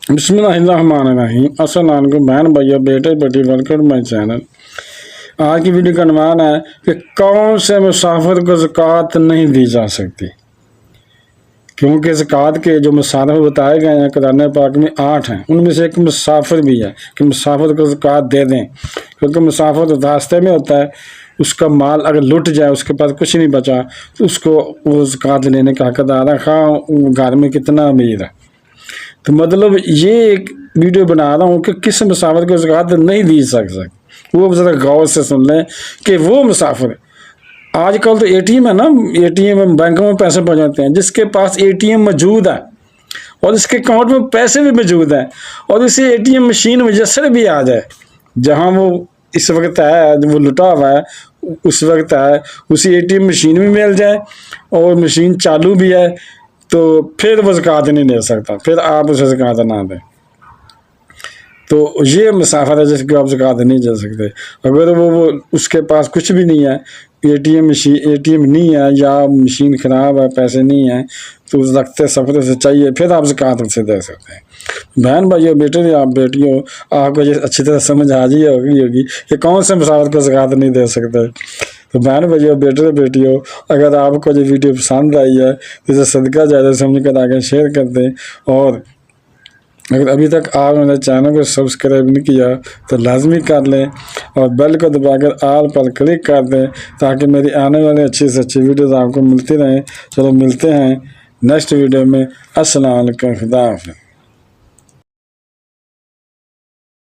बिस्मिल्लाहिर्रहमानिर्रहीम। अस्सलाम वालेकुम बहन भाइयों, बेटे बेटी, वेलकम टू माई चैनल। आज की वीडियो का अनुमान है कि कौन से मुसाफिर को ज़कात नहीं दी जा सकती, क्योंकि ज़कात के जो मुसाफिर बताए गए हैं कुरान पाक में 8 हैं। उनमें से एक मुसाफिर भी है कि मुसाफिर को ज़कात दे दें, क्योंकि मुसाफिर तो रास्ते में होता है, उसका माल अगर लुट जाए, उसके पास कुछ नहीं बचा, तो उसको वो ज़कात लेने का हकदार है, खां घर में कितना अमीर है। तो मतलब ये एक वीडियो बना रहा हूँ कि किस मुसाफिर को ज़कात नहीं दी सकती, वो ज़रा गौर से सुन लें कि वो मुसाफिर, आजकल तो एटीएम है ना, एटीएम में बैंकों में पैसे पहुँच जाते हैं, जिसके पास एटीएम मौजूद है और इसके अकाउंट में पैसे भी मौजूद हैं और इसे एटीएम मशीन मुयसर भी आ जाए, जहाँ वो इस वक्त है, वो लुटा हुआ है उस वक्त है, उसी एटीएम मशीन में मिल जाए और मशीन चालू भी है, तो फिर वो ज़कात नहीं दे सकता, फिर आप उसे ज़कात ना दें। तो ये मुसाफिर है जिसको आप ज़कात नहीं दे सकते। अगर वो उसके पास कुछ भी नहीं है, एटीएम नहीं है या मशीन ख़राब है, पैसे नहीं है, तो उस रखते सफ़र से चाहिए, फिर आप ज़कात उसे दे सकते हैं। बहन भाइयों, बेटे आप बेटियों, आपको ये अच्छी तरह समझ आ जी होगी कि कौन से मुसाफिर को ज़कात नहीं दे सकते। तो बहन भाइयों, बेटे बेटियों, अगर आपको ये वीडियो पसंद आई है तो इसे सदका ज़्यादा समझ कर आगे शेयर कर दें, और अगर अभी तक आप मेरे चैनल को सब्सक्राइब नहीं किया तो लाजमी कर लें और बेल को दबाकर आल पर क्लिक कर दें, ताकि मेरी आने वाली अच्छी से अच्छी वीडियोज़ आपको मिलती रहें। चलो मिलते हैं नेक्स्ट वीडियो में। अस्सलाम वालेकुम, खुदा हाफ़िज़।